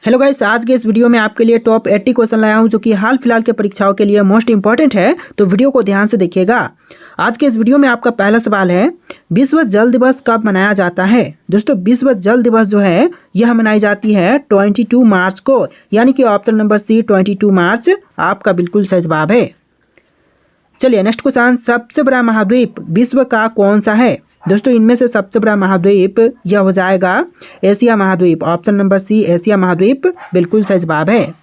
Hello guys, आज के इस वीडियो में आपके लिए टॉप 80 क्वेश्चन लाया हूं जो कि हाल फिलहाल के परीक्षाओं के लिए मोस्ट इंपॉर्टेंट है। तो वीडियो को ध्यान से देखिएगा। आज के इस वीडियो में आपका पहला सवाल है, विश्व जल दिवस कब मनाया जाता है। दोस्तों, विश्व जल दिवस जो है यह मनाई जाती है 22 मार्च को, यानी कि ऑप्शन नंबर सी 22 मार्च आपका बिल्कुल सही जवाब है। चलिए नेक्स्ट क्वेश्चन, सबसे बड़ा महाद्वीप विश्व का कौन सा है। दोस्तों, इनमें से सबसे बड़ा महाद्वीप यह हो जाएगा एशिया महाद्वीप। ऑप्शन नंबर सी एशिया महाद्वीप बिल्कुल सही जवाब है।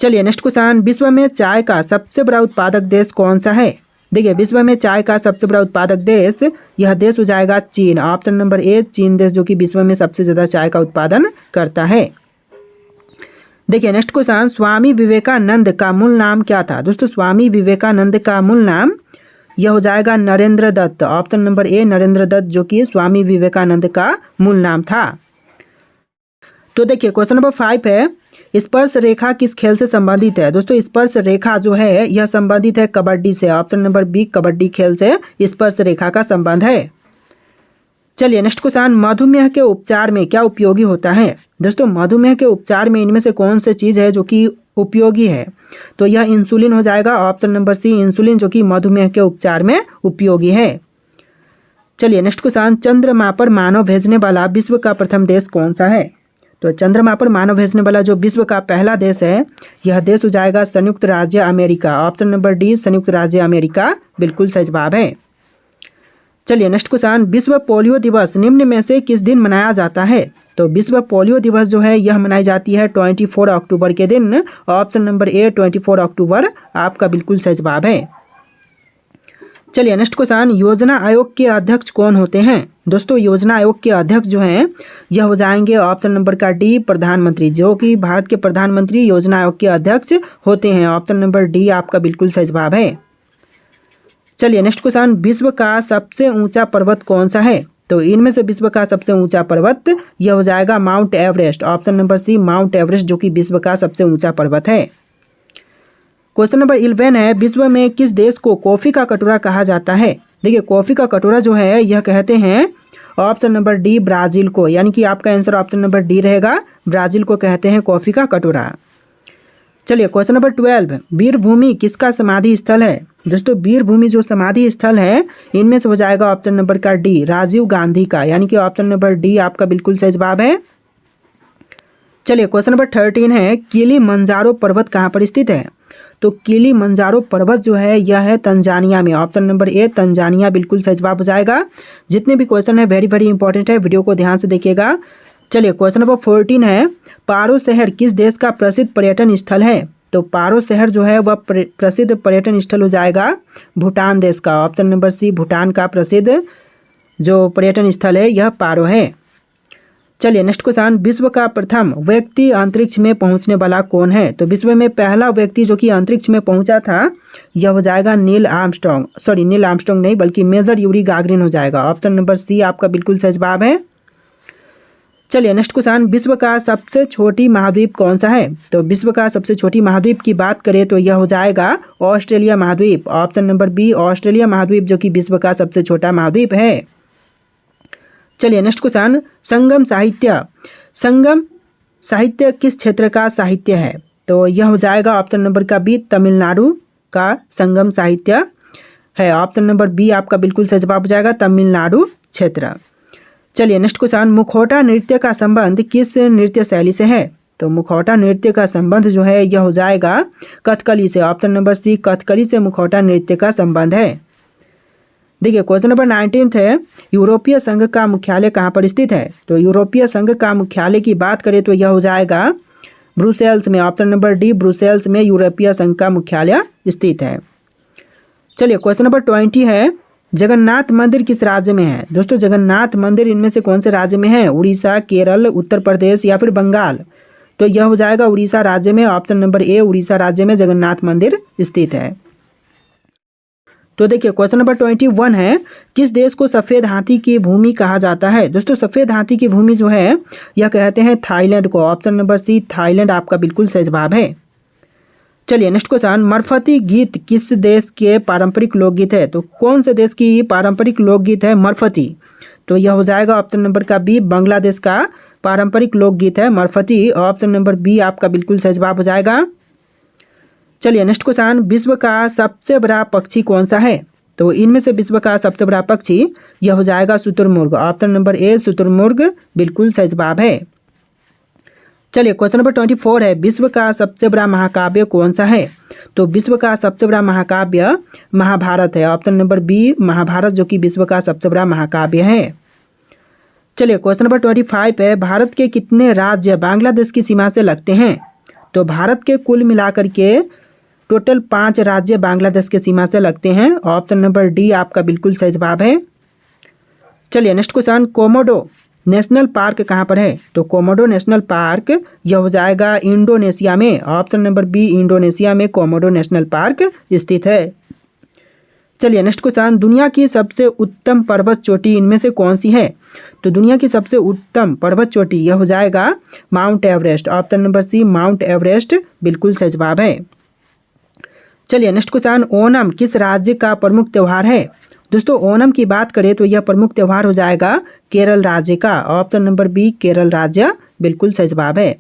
चलिए नेक्स्ट क्वेश्चन, विश्व में चाय का सबसे बड़ा उत्पादक देश कौन सा है। देखिए, विश्व में चाय का सबसे बड़ा उत्पादक देश यह देश हो जाएगा चीन। ऑप्शन नंबर ए चीन देश, जो कि विश्व में सबसे ज़्यादा चाय का उत्पादन करता है। देखिए नेक्स्ट क्वेश्चन, स्वामी विवेकानंद का मूल नाम क्या था। दोस्तों, स्वामी विवेकानंद का मूल नाम यह हो जाएगा Narendra Datta. Option number A Narendra Datta, जो कि स्वामी विवेकानंद का मूल नाम था। तो देखिए क्वेश्चन नंबर 5 है, स्पर्श रेखा किस खेल से संबंधित है। दोस्तों, स्पर्श रेखा जो है यह संबंधित है कबड्डी से। ऑप्शन नंबर बी कबड्डी खेल से स्पर्श रेखा का संबंध है। चलिए नेक्स्ट क्वेश्चन, मधुमेह के उपचार में क्या उपयोगी होता है। दोस्तों, मधुमेह के उपचार में इनमें से कौन सी चीज़ है जो कि उपयोगी है। तो यह इंसुलिन हो जाएगा। ऑप्शन नंबर सी इंसुलिन, जो कि मधुमेह के उपचार में उपयोगी है। चलिए नेक्स्ट क्वेश्चन, चंद्रमा पर मानव भेजने वाला विश्व का प्रथम देश कौन सा है। तो चंद्रमा पर मानव भेजने वाला जो विश्व का पहला देश है यह देश हो जाएगा संयुक्त राज्य अमेरिका। ऑप्शन नंबर डी संयुक्त राज्य अमेरिका बिल्कुल सही जवाब है। चलिए नेक्स्ट क्वेश्चन, विश्व पोलियो दिवस निम्न में से किस दिन मनाया जाता है। तो विश्व पोलियो दिवस जो है यह मनाई जाती है 24 अक्टूबर के दिन। ऑप्शन नंबर ए 24 अक्टूबर आपका बिल्कुल सही जवाब है। चलिए नेक्स्ट क्वेश्चन, योजना आयोग के अध्यक्ष कौन होते हैं। दोस्तों, योजना आयोग के अध्यक्ष जो हैं यह हो जाएंगे ऑप्शन नंबर का डी प्रधानमंत्री, जो कि भारत के प्रधानमंत्री योजना आयोग के अध्यक्ष होते हैं। ऑप्शन नंबर डी आपका बिल्कुल सही जवाब है। चलिए नेक्स्ट क्वेश्चन, विश्व का सबसे ऊंचा पर्वत कौन सा है। तो इनमें से विश्व का सबसे ऊंचा पर्वत यह हो जाएगा Mount Everest. Option number C Mount Everest, जो कि विश्व का सबसे ऊंचा पर्वत है। क्वेश्चन नंबर 11 है, विश्व में किस देश को कॉफ़ी का कटोरा कहा जाता है। देखिए, कॉफ़ी का कटोरा जो है यह कहते हैं ऑप्शन नंबर डी ब्राज़ील को, यानी कि आपका आंसर ऑप्शन नंबर डी रहेगा। ब्राज़ील को कहते हैं कॉफ़ी का कटोरा। चलिए क्वेश्चन नंबर 12, वीरभूमि किसका समाधि स्थल है। दोस्तों, वीरभूमि जो समाधि स्थल है इनमें से हो जाएगा ऑप्शन नंबर का डी राजीव गांधी का, यानी कि ऑप्शन नंबर डी आपका बिल्कुल सही जवाब है। चलिए क्वेश्चन नंबर 13 है, किलिमंजारो पर्वत कहाँ पर स्थित है। तो किलिमंजारो पर्वत जो है यह है तंजानिया में। ऑप्शन नंबर ए तंजानिया बिल्कुल सही जवाब हो जाएगा। जितने भी क्वेश्चन है वेरी वेरी इंपॉर्टेंट है, वीडियो को ध्यान से देखिएगा। चलिए क्वेश्चन नंबर 14 है, पारो शहर किस देश का प्रसिद्ध पर्यटन स्थल है। तो पारो शहर जो है वह प्रसिद्ध पर्यटन स्थल हो जाएगा भूटान देश का। ऑप्शन नंबर सी भूटान का प्रसिद्ध जो पर्यटन स्थल है यह पारो है। चलिए नेक्स्ट क्वेश्चन, विश्व का प्रथम व्यक्ति अंतरिक्ष में पहुंचने वाला कौन है। तो विश्व में पहला व्यक्ति जो कि अंतरिक्ष में पहुंचा था यह हो जाएगा नील आर्मस्ट्रॉन्ग नहीं बल्कि मेजर यूरी गागरिन हो जाएगा। ऑप्शन नंबर सी आपका बिल्कुल सही जवाब है। चलिए नेक्स्ट क्वेश्चन, विश्व का सबसे छोटी महाद्वीप कौन सा है। तो विश्व का सबसे छोटी महाद्वीप की बात करें तो यह हो जाएगा ऑस्ट्रेलिया महाद्वीप। ऑप्शन नंबर बी ऑस्ट्रेलिया महाद्वीप, जो कि विश्व का सबसे छोटा महाद्वीप है। चलिए नेक्स्ट क्वेश्चन, संगम साहित्य किस क्षेत्र का साहित्य है। तो यह हो जाएगा ऑप्शन नंबर का बी तमिलनाडु का संगम साहित्य है। ऑप्शन नंबर बी आपका बिल्कुल सही जवाब हो जाएगा तमिलनाडु क्षेत्र। चलिए नेक्स्ट क्वेश्चन, मुखौटा नृत्य का संबंध किस नृत्य शैली से है। तो मुखौटा नृत्य का संबंध जो है यह हो जाएगा कथकली से। ऑप्शन नंबर सी कथकली से मुखौटा नृत्य का संबंध है। देखिए क्वेश्चन नंबर 19 है, यूरोपीय संघ का मुख्यालय कहाँ पर स्थित है। तो यूरोपीय संघ का मुख्यालय की बात करें तो यह हो जाएगा ब्रुसेल्स में। ऑप्शन नंबर डी ब्रुसेल्स में यूरोपीय संघ का मुख्यालय स्थित है। चलिए क्वेश्चन नंबर 20 है, जगन्नाथ मंदिर किस राज्य में है। दोस्तों, जगन्नाथ मंदिर इनमें से कौन से राज्य में है। उड़ीसा, केरल, उत्तर प्रदेश या फिर बंगाल। तो यह हो जाएगा उड़ीसा राज्य में। ऑप्शन नंबर ए उड़ीसा राज्य में जगन्नाथ मंदिर स्थित है। तो देखिए क्वेश्चन नंबर 21 है, किस देश को सफ़ेद हाथी की भूमि कहा जाता है। दोस्तों, सफ़ेद हाथी की भूमि जो है यह कहते हैं थाईलैंड को। ऑप्शन नंबर सी थाईलैंड आपका बिल्कुल सही जवाब है। चलिए नेक्स्ट क्वेश्चन, मरफती गीत किस देश के पारंपरिक लोकगीत है। तो कौन से देश की पारंपरिक लोकगीत है मरफती। तो यह हो जाएगा ऑप्शन नंबर का बी बांग्लादेश का पारंपरिक लोकगीत है मरफती। ऑप्शन नंबर बी आपका बिल्कुल सही जवाब हो जाएगा। चलिए नेक्स्ट क्वेश्चन, विश्व का सबसे बड़ा पक्षी कौन सा है? तो इनमें से विश्व का सबसे बड़ा पक्षी यह हो जाएगा शुतुरमुर्ग। ऑप्शन नंबर ए शुतुरमुर्ग बिल्कुल सही जवाब है। चलिए क्वेश्चन नंबर 24 है, विश्व का सबसे बड़ा महाकाव्य कौन सा है? तो विश्व का सबसे बड़ा महाकाव्य महाभारत है। ऑप्शन नंबर बी महाभारत जो कि विश्व का सबसे बड़ा महाकाव्य है। चलिए क्वेश्चन नंबर 25 है, भारत के कितने राज्य बांग्लादेश की सीमा से लगते हैं? तो भारत के कुल मिलाकर के टोटल 5 राज्य बांग्लादेश के सीमा से लगते हैं। ऑप्शन नंबर डी आपका बिल्कुल सही जवाब है। चलिए next question, Komodo national park कहाँ पर है? तो कोमोडो नेशनल पार्क यह हो जाएगा इंडोनेशिया में। ऑप्शन नंबर बी इंडोनेशिया में कोमोडो नेशनल पार्क स्थित है। चलिए नेक्स्ट क्वेश्चन, दुनिया की सबसे उत्तम पर्वत चोटी इनमें से कौन सी है? तो दुनिया की सबसे उत्तम पर्वत चोटी यह हो जाएगा Mount Everest. Option number C Mount Everest बिल्कुल सही जवाब है। चलिए नेक्स्ट क्वेश्चन, ओणम किस राज्य का प्रमुख त्यौहार है? दोस्तों ओणम की बात करें तो यह प्रमुख त्यौहार हो जाएगा केरल राज्य का। ऑप्शन नंबर बी केरल राज्य बिल्कुल सही जवाब है।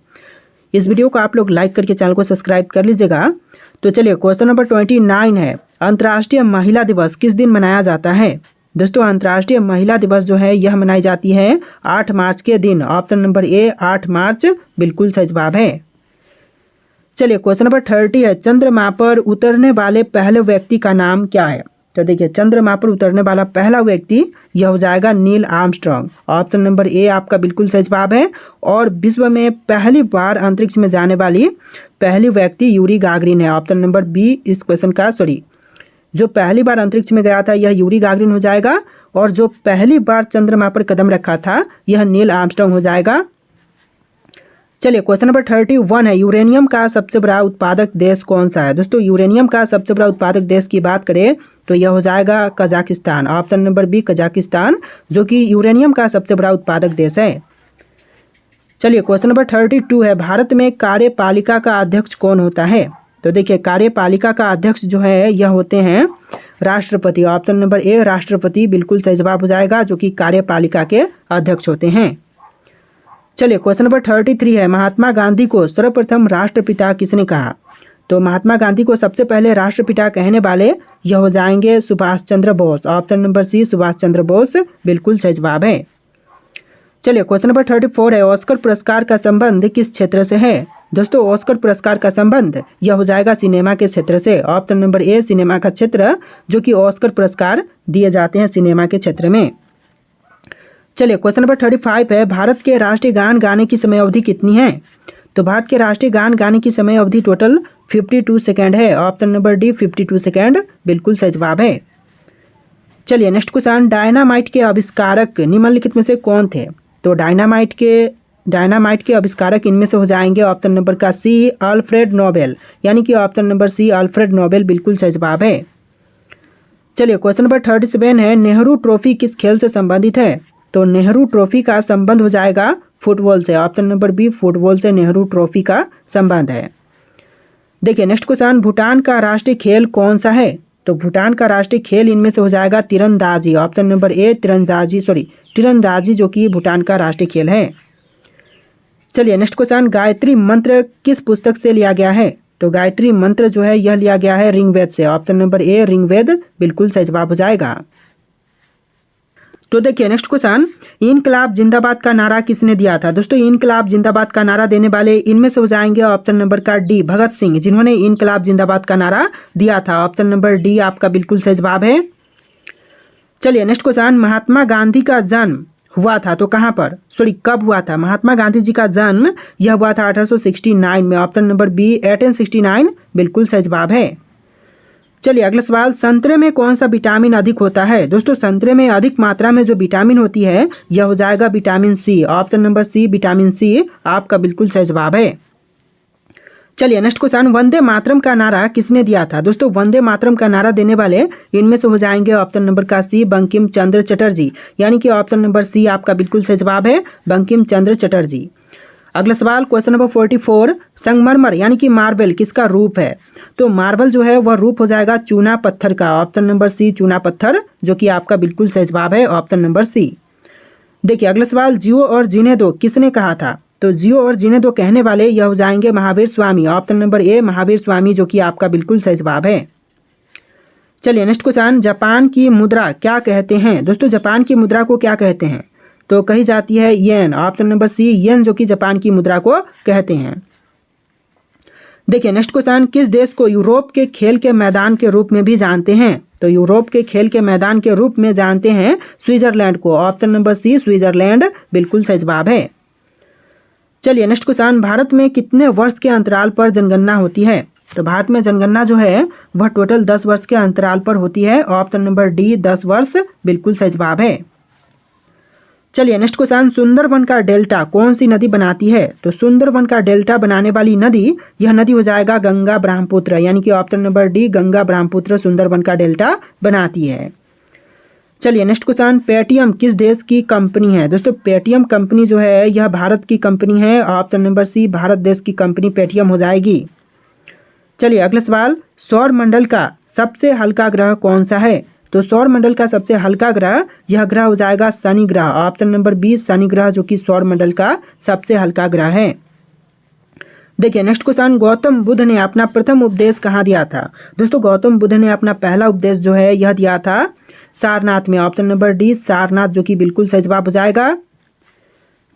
इस वीडियो को आप लोग लाइक करके चैनल को सब्सक्राइब कर लीजिएगा। तो चलिए क्वेश्चन नंबर 29 है, अंतर्राष्ट्रीय महिला दिवस किस दिन मनाया जाता है? दोस्तों अंतर्राष्ट्रीय महिला दिवस जो है यह मनाई जाती है 8 मार्च के दिन। ऑप्शन नंबर ए 8 मार्च बिल्कुल सही जवाब है। चलिए क्वेश्चन नंबर 30 है, चंद्रमा पर उतरने वाले पहले व्यक्ति का नाम क्या है? तो देखिए चंद्रमा पर उतरने वाला पहला व्यक्ति यह हो जाएगा नील आर्मस्ट्रांग। ऑप्शन नंबर ए आपका बिल्कुल सही जवाब है। और विश्व में पहली बार अंतरिक्ष में जाने वाली पहली व्यक्ति यूरी गागरिन है। ऑप्शन नंबर बी इस क्वेश्चन का जो पहली बार अंतरिक्ष में गया था यह यूरी गागरिन हो जाएगा। और जो पहली बार चंद्रमा पर कदम रखा था यह नील आर्मस्ट्रांग हो जाएगा। चलिए क्वेश्चन नंबर 31 है, यूरेनियम का सबसे बड़ा उत्पादक देश कौन सा है? दोस्तों यूरेनियम का सबसे बड़ा उत्पादक देश की बात करें तो यह हो जाएगा Kazakhstan. Option number B Kazakhstan जो कि यूरेनियम का सबसे बड़ा उत्पादक देश है। चलिए क्वेश्चन नंबर 32 है, भारत में कार्यपालिका का अध्यक्ष कौन होता है? तो देखिए कार्यपालिका का अध्यक्ष जो है यह होते हैं राष्ट्रपति। ऑप्शन नंबर ए राष्ट्रपति बिल्कुल सही जवाब हो जाएगा जो कि कार्यपालिका के अध्यक्ष होते हैं। चलिए क्वेश्चन नंबर 33 है, महात्मा गांधी को सर्वप्रथम राष्ट्रपिता किसने कहा? तो महात्मा गांधी को सबसे पहले राष्ट्रपिता कहने वाले यह हो जाएंगे Subhash Chandra Bose. Option number C Subhash Chandra Bose बिल्कुल सही जवाब है। चलिए क्वेश्चन नंबर 34 है, ऑस्कर पुरस्कार का संबंध किस क्षेत्र से है? दोस्तों ऑस्कर पुरस्कार का संबंध यह हो जाएगा सिनेमा के क्षेत्र से। ऑप्शन नंबर ए सिनेमा का क्षेत्र जो कि ऑस्कर पुरस्कार दिए जाते हैं सिनेमा के क्षेत्र में। चलिए क्वेश्चन नंबर 35 है, भारत के राष्ट्रीय गान गाने की समय अवधि कितनी है? तो भारत के राष्ट्रीय गान गाने की समय अवधि टोटल 52 सेकेंड है। ऑप्शन नंबर डी 52 सेकेंड बिल्कुल सही जवाब है। चलिए नेक्स्ट क्वेश्चन, डायनामाइट के आविष्कारक निम्नलिखित में से कौन थे? तो डायनामाइट के आविष्कारक इनमें से हो जाएंगे ऑप्शन नंबर का सी अल्फ्रेड नोबेल, यानी कि option number C Alfred Nobel बिल्कुल सही जवाब है। चलिए क्वेश्चन नंबर 37 है, नेहरू ट्रॉफी किस खेल से संबंधित है? तो नेहरू ट्रॉफी का संबंध हो जाएगा फुटबॉल से। ऑप्शन नंबर बी फुटबॉल से नेहरू ट्रॉफी का संबंध है। देखिए नेक्स्ट क्वेश्चन, भूटान का राष्ट्रीय खेल कौन सा है? तो भूटान का राष्ट्रीय खेल इनमें से हो जाएगा तीरंदाजी। ऑप्शन नंबर ए तीरंदाजी जो कि भूटान का राष्ट्रीय खेल है। चलिए नेक्स्ट क्वेश्चन, गायत्री मंत्र किस पुस्तक से लिया गया है? तो गायत्री मंत्र जो है यह लिया गया है ऋग्वेद से। ऑप्शन नंबर ए ऋग्वेद बिल्कुल सही जवाब हो जाएगा। तो देखिए नेक्स्ट क्वेश्चन, इनकलाब जिंदाबाद का नारा किसने दिया था? दोस्तों इनकलाब जिंदाबाद का नारा देने वाले इनमें से हो जाएंगे ऑप्शन नंबर का डी भगत सिंह, जिन्होंने इनकलाब जिंदाबाद का नारा दिया था। ऑप्शन नंबर डी आपका बिल्कुल सही जवाब है। चलिए नेक्स्ट क्वेश्चन, महात्मा गांधी का जन्म हुआ था तो कहाँ पर कब हुआ था? महात्मा गांधी जी का जन्म यह हुआ था 1869 में। ऑप्शन नंबर बी 1869 बिल्कुल सही जवाब है। चलिए अगला सवाल, संतरे में कौन सा विटामिन अधिक होता है? दोस्तों संतरे में अधिक मात्रा में जो विटामिन होती है यह हो जाएगा vitamin C. Option number C vitamin C आपका बिल्कुल सही जवाब है। चलिए नेक्स्ट क्वेश्चन, वंदे मातरम का नारा किसने दिया था? दोस्तों वंदे मातरम का नारा देने वाले इनमें से हो जाएंगे ऑप्शन नंबर का सी बंकिम चंद्र चटर्जी, यानी कि ऑप्शन नंबर सी आपका बिल्कुल सही जवाब है बंकिम चंद्र चटर्जी। अगला सवाल क्वेश्चन नंबर 44, संगमरमर यानी कि मार्बल किसका रूप है? तो मार्बल जो है वह रूप हो जाएगा चूना पत्थर का। ऑप्शन नंबर सी चूना पत्थर जो कि आपका बिल्कुल सही जवाब है ऑप्शन नंबर सी। देखिए अगला सवाल, जियो और जीने दो किसने कहा था? तो जियो और जीने दो कहने वाले यह हो जाएंगे महावीर स्वामी। ऑप्शन नंबर ए महावीर स्वामी, जो कि आपका बिल्कुल सही जवाब है। चलिए नेक्स्ट क्वेश्चन, जापान की मुद्रा क्या कहते हैं? दोस्तों जापान की मुद्रा को क्या कहते हैं? तो कही जाती है येन। ऑप्शन नंबर सी येन, जो कि जापान की मुद्रा को कहते हैं। देखिए नेक्स्ट क्वेश्चन, किस देश को यूरोप के खेल के मैदान के रूप में भी जानते हैं? तो यूरोप के खेल के मैदान के रूप में जानते हैं स्विट्जरलैंड को। ऑप्शन नंबर सी स्विट्जरलैंड बिल्कुल सही जवाब है। चलिए नेक्स्ट क्वेश्चन, भारत में कितने वर्ष के अंतराल पर जनगणना होती है? तो भारत में जनगणना जो है वह टोटल 10 वर्ष के अंतराल पर होती है। ऑप्शन नंबर डी 10 वर्ष बिल्कुल सही जवाब है। चलिए नेक्स्ट क्वेश्चन, सुंदरवन का डेल्टा कौन सी नदी बनाती है? तो सुंदरवन का डेल्टा बनाने वाली नदी, यह नदी हो जाएगा गंगा ब्रह्मपुत्र, यानी कि option number D Ganga Brahmaputra Sundarban का डेल्टा बनाती है। चलिए नेक्स्ट क्वेश्चन, पेटीएम किस देश की कंपनी है? दोस्तों पेटीएम कंपनी जो है यह भारत की कंपनी है। ऑप्शन नंबर सी भारत देश की कंपनी पेटीएम हो जाएगी। चलिए अगला सवाल, सौर मंडल का सबसे हल्का ग्रह कौन सा है? तो सौर मंडल का सबसे हल्का ग्रह, यह ग्रह हो जाएगा शनि ग्रह। ऑप्शन नंबर 20 शनि ग्रह, जो कि सौर मंडल का सबसे हल्का ग्रह है। देखिए नेक्स्ट क्वेश्चन, गौतम बुद्ध ने अपना प्रथम उपदेश कहाँ दिया था? दोस्तों गौतम बुद्ध ने अपना पहला उपदेश जो है यह दिया था सारनाथ में। ऑप्शन नंबर डी सारनाथ, जो कि बिल्कुल सही जवाब हो जाएगा।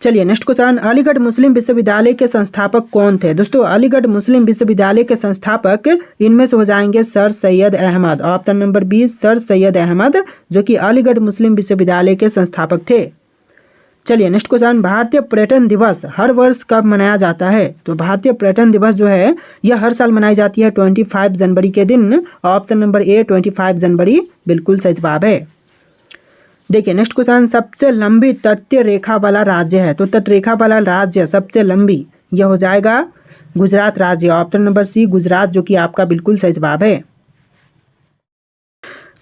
चलिए नेक्स्ट क्वेश्चन, अलीगढ़ मुस्लिम विश्वविद्यालय के संस्थापक कौन थे? दोस्तों अलीगढ़ मुस्लिम विश्वविद्यालय के संस्थापक इनमें से हो जाएंगे sir Syed Ahmad. Option number 20 sir Syed Ahmad, जो कि अलीगढ़ मुस्लिम विश्वविद्यालय के संस्थापक थे। चलिए नेक्स्ट क्वेश्चन, भारतीय पर्यटन दिवस हर वर्ष कब मनाया जाता है? तो भारतीय पर्यटन दिवस जो है यह हर साल मनाई जाती है 25 जनवरी के दिन। ऑप्शन नंबर ए 25 जनवरी बिल्कुल सही जवाब है। देखिए नेक्स्ट क्वेश्चन, सबसे लंबी तटीय रेखा वाला राज्य है? तो तटरेखा वाला राज्य सबसे लंबी, यह हो जाएगा गुजरात राज्य। ऑप्शन नंबर सी गुजरात, जो कि आपका बिल्कुल सही जवाब है।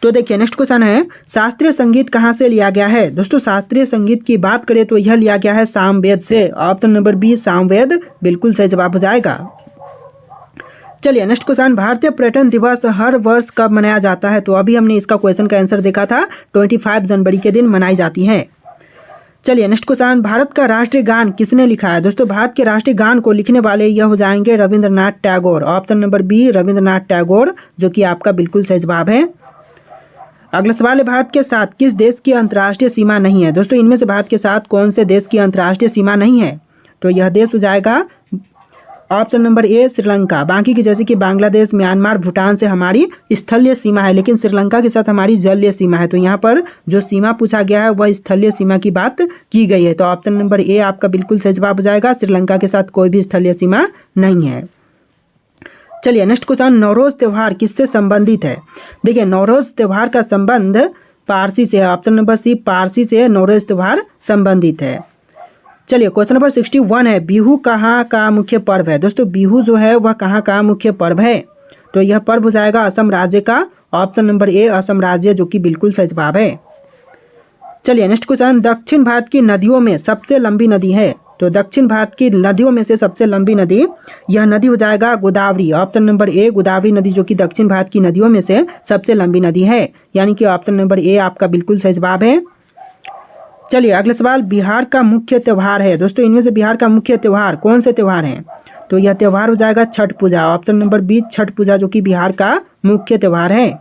तो देखिए नेक्स्ट क्वेश्चन है, शास्त्रीय संगीत कहाँ से लिया गया है? दोस्तों शास्त्रीय संगीत की बात करें तो यह लिया गया है सामवेद से। ऑप्शन नंबर बी सामवेद बिल्कुल सही जवाब हो जाएगा। चलिए नेक्स्ट क्वेश्चन, भारतीय पर्यटन दिवस हर वर्ष कब मनाया जाता है? तो अभी हमने इसका क्वेश्चन का आंसर देखा था 25 जनवरी के दिन मनाई जाती है। चलिए नेक्स्ट क्वेश्चन, भारत का राष्ट्रीय गान किसने लिखा है? दोस्तों भारत के राष्ट्रीय गान को लिखने वाले यह हो जाएंगे Rabindranath Tagore. Option number B Rabindranath Tagore, जो कि आपका बिल्कुल सही जवाब है। अगला सवाल है, भारत के साथ किस देश की अंतर्राष्ट्रीय सीमा नहीं है? दोस्तों इनमें से भारत के साथ कौन से देश की अंतर्राष्ट्रीय सीमा नहीं है? तो यह देश हो जाएगा ऑप्शन नंबर ए श्रीलंका। बाकी की जैसे कि बांग्लादेश, म्यांमार, भूटान से हमारी स्थलीय सीमा है, लेकिन श्रीलंका के साथ हमारी जलीय सीमा है। तो यहाँ पर जो सीमा पूछा गया है वह स्थलीय सीमा की बात की गई है। तो ऑप्शन नंबर ए आपका बिल्कुल सही जवाब हो जाएगा। श्रीलंका के साथ कोई भी स्थलीय सीमा नहीं है। चलिए नेक्स्ट क्वेश्चन, नवरोज त्यौहार किससे संबंधित है? देखिए नवरोज त्यौहार का संबंध पारसी से है। ऑप्शन नंबर सी पारसी से नवरोज त्यौहार संबंधित है। चलिए क्वेश्चन नंबर 61 है, बिहू कहाँ का मुख्य पर्व है? दोस्तों बिहू जो है वह कहाँ का मुख्य पर्व है? तो यह पर्व हो जाएगा असम राज्य का। ऑप्शन नंबर ए असम राज्य, जो कि बिल्कुल सही जवाब है। चलिए नेक्स्ट क्वेश्चन, दक्षिण भारत की नदियों में सबसे लंबी नदी है? तो दक्षिण भारत की नदियों में से सबसे लंबी नदी, यह नदी हो जाएगा गोदावरी। ऑप्शन नंबर ए गोदावरी नदी, जो कि दक्षिण भारत की नदियों में से सबसे लंबी नदी है, यानी कि ऑप्शन नंबर ए आपका बिल्कुल सही जवाब है। चलिए अगला सवाल, बिहार का मुख्य त्यौहार है? दोस्तों इनमें से बिहार का मुख्य त्यौहार कौन से त्यौहार हैं? तो यह त्यौहार हो जाएगा छठ पूजा। ऑप्शन नंबर बी छठ पूजा, जो कि बिहार का मुख्य त्यौहार है।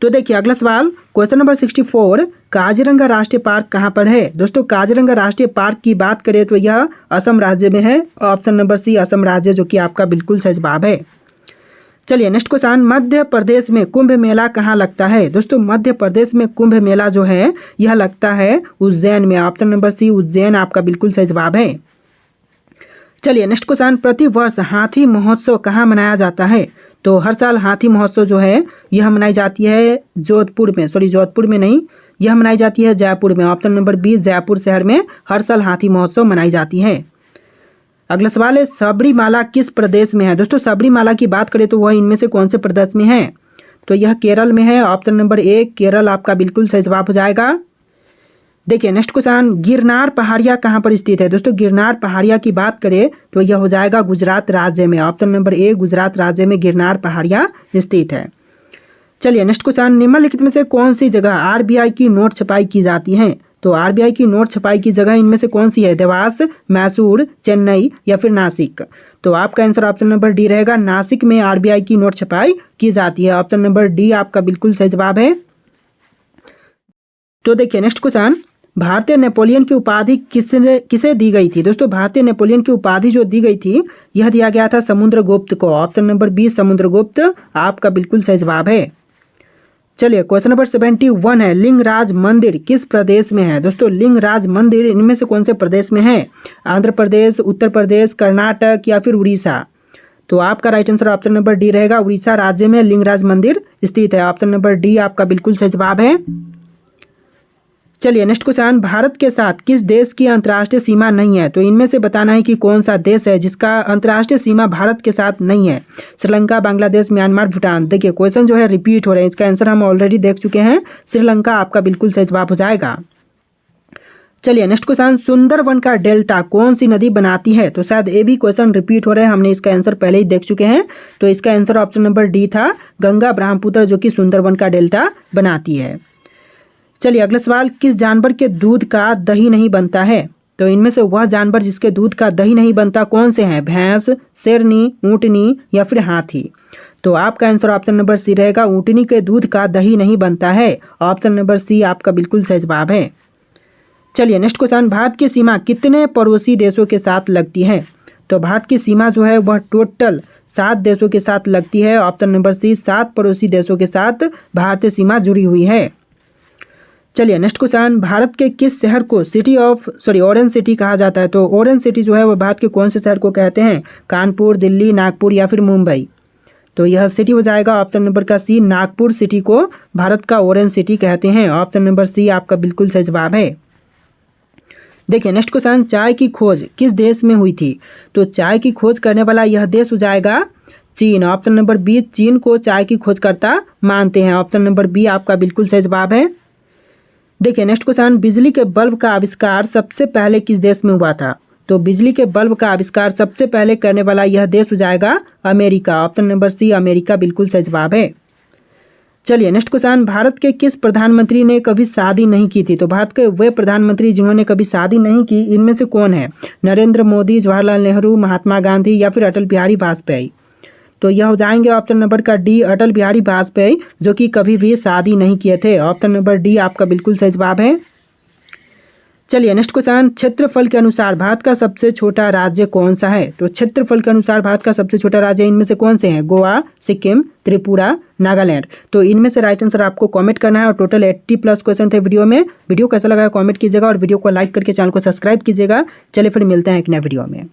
तो देखिए अगला सवाल क्वेश्चन नंबर 64, काजीरंगा राष्ट्रीय पार्क कहाँ पर है? दोस्तों काजीरंगा राष्ट्रीय पार्क की बात करें तो यह असम राज्य में है। ऑप्शन नंबर सी असम राज्य, जो कि आपका बिल्कुल सही जवाब है। चलिए नेक्स्ट क्वेश्चन, मध्य प्रदेश में कुंभ मेला कहाँ लगता है? दोस्तों मध्य प्रदेश में कुंभ मेला जो है यह लगता है उज्जैन में। ऑप्शन नंबर सी उज्जैन आपका बिल्कुल सही जवाब है। चलिए नेक्स्ट क्वेश्चन, प्रति वर्ष हाथी महोत्सव कहाँ मनाया जाता है? तो हर साल हाथी महोत्सव जो है यह मनाई जाती है जोधपुर में नहीं, यह मनाई जाती है जयपुर में। ऑप्शन नंबर बी जयपुर शहर में हर साल हाथी महोत्सव मनाई जाती है। अगला सवाल है, सबरीमाला किस प्रदेश में है? दोस्तों सबरीमाला की बात करें तो वह इनमें से कौन से प्रदेश में है? तो यह केरल में है। ऑप्शन नंबर ए केरल आपका बिल्कुल सही जवाब हो जाएगा। देखिए नेक्स्ट क्वेश्चन, गिरनार पहाड़ियाँ कहाँ पर स्थित है? दोस्तों गिरनार पहाड़ियाँ की बात करें तो यह हो जाएगा गुजरात राज्य में। ऑप्शन नंबर ए गुजरात राज्य में गिरनार पहाड़ियाँ स्थित है। चलिए नेक्स्ट क्वेश्चन, निम्नलिखित में से कौन सी जगह आरबीआई की नोट छपाई की जाती है? तो आरबीआई की नोट छपाई की जगह इनमें से कौन सी है? देवास, मैसूर, चेन्नई या फिर नासिक। तो आपका आंसर ऑप्शन नंबर डी रहेगा, नासिक में आरबीआई की नोट छपाई की जाती है। ऑप्शन नंबर डी आपका बिल्कुल सही जवाब है। तो देखिए नेक्स्ट क्वेश्चन, भारतीय नेपोलियन की उपाधि किसे दी गई थी? दोस्तों भारतीय नेपोलियन की उपाधि जो दी गई थी यह दिया गया था समुद्रगुप्त को। ऑप्शन नंबर बी समुद्रगुप्त आपका बिल्कुल सही जवाब है। चलिए क्वेश्चन नंबर 71 है, लिंगराज मंदिर किस प्रदेश में है? दोस्तों लिंगराज मंदिर इनमें से कौन से प्रदेश में है? आंध्र प्रदेश, उत्तर प्रदेश, कर्नाटक या फिर उड़ीसा। तो आपका right answer option number D रहेगा, उड़ीसा राज्य में लिंगराज मंदिर स्थित है। ऑप्शन नंबर डी आपका बिल्कुल सही जवाब है। चलिए नेक्स्ट क्वेश्चन, भारत के साथ किस देश की अंतर्राष्ट्रीय सीमा नहीं है? तो इनमें से बताना है कि कौन सा देश है जिसका अंतर्राष्ट्रीय सीमा भारत के साथ नहीं है। श्रीलंका, बांग्लादेश, म्यांमार, भूटान। देखिए क्वेश्चन जो है रिपीट हो रहे हैं, इसका आंसर हम ऑलरेडी देख चुके हैं, श्रीलंका आपका बिल्कुल सही जवाब हो जाएगा। चलिए नेक्स्ट क्वेश्चन, सुंदरवन का डेल्टा कौन सी नदी बनाती है? तो शायद ये भी क्वेश्चन रिपीट हो रहे हैं, हमने इसका आंसर पहले ही देख चुके हैं। तो इसका आंसर ऑप्शन नंबर डी था, गंगा ब्रह्मपुत्र, जो कि सुंदरवन का डेल्टा बनाती है। चलिए अगला सवाल, किस जानवर के दूध का दही नहीं बनता है? तो इनमें से वह जानवर जिसके दूध का दही नहीं बनता कौन से हैं? भैंस, शेरनी, ऊँटनी या फिर हाथी। तो आपका आंसर ऑप्शन नंबर सी रहेगा, ऊँटनी के दूध का दही नहीं बनता है। ऑप्शन नंबर सी आपका बिल्कुल सही जवाब है। चलिए नेक्स्ट क्वेश्चन, भारत की सीमा कितने पड़ोसी देशों के साथ लगती है? तो भारत की सीमा जो है वह टोटल 7 देशों के साथ लगती है। ऑप्शन नंबर सी 7 पड़ोसी देशों के साथ भारतीय सीमा जुड़ी हुई है। चलिए नेक्स्ट क्वेश्चन, भारत के किस शहर को ऑरेंज सिटी कहा जाता है? तो ऑरेंज सिटी जो है वह भारत के कौन से शहर को कहते हैं? कानपुर, दिल्ली, नागपुर या फिर मुंबई। तो यह सिटी हो जाएगा ऑप्शन नंबर का सी, नागपुर सिटी को भारत का ऑरेंज सिटी कहते हैं। ऑप्शन नंबर सी आपका बिल्कुल सही जवाब है। देखिए नेक्स्ट क्वेश्चन, चाय की खोज किस देश में हुई थी? तो चाय की खोज करने वाला यह देश हो जाएगा चीन। ऑप्शन नंबर बी, चीन को चाय की खोजकर्ता मानते हैं। ऑप्शन नंबर बी आपका बिल्कुल सही जवाब है। देखिए नेक्स्ट क्वेश्चन, बिजली के बल्ब का आविष्कार सबसे पहले किस देश में हुआ था? तो बिजली के बल्ब का आविष्कार सबसे पहले करने वाला यह देश हो जाएगा America. Option number C America बिल्कुल सही जवाब है। चलिए नेक्स्ट क्वेश्चन, भारत के किस प्रधानमंत्री ने कभी शादी नहीं की थी? तो भारत के वे प्रधानमंत्री जिन्होंने कभी शादी नहीं की इनमें से कौन है? नरेंद्र मोदी, जवाहरलाल नेहरू, महात्मा गांधी या फिर अटल बिहारी वाजपेयी। तो यह हो जाएंगे ऑप्शन नंबर का डी, अटल बिहारी वाजपेयी, जो कि कभी भी शादी नहीं किए थे। ऑप्शन नंबर डी आपका बिल्कुल सही जवाब है। चलिए नेक्स्ट क्वेश्चन, क्षेत्रफल के अनुसार भारत का सबसे छोटा राज्य कौन सा है? तो क्षेत्रफल के अनुसार भारत का सबसे छोटा राज्य इनमें से कौन से हैं? गोवा, सिक्किम, त्रिपुरा, नागालैंड। तो इनमें से राइट आंसर आपको कमेंट करना है। और टोटल 80+ क्वेश्चन थे वीडियो में। वीडियो कैसा लगा कमेंट कीजिएगा और वीडियो को लाइक करके चैनल को सब्सक्राइब कीजिएगा। चलिए फिर मिलते हैं एक नए वीडियो में।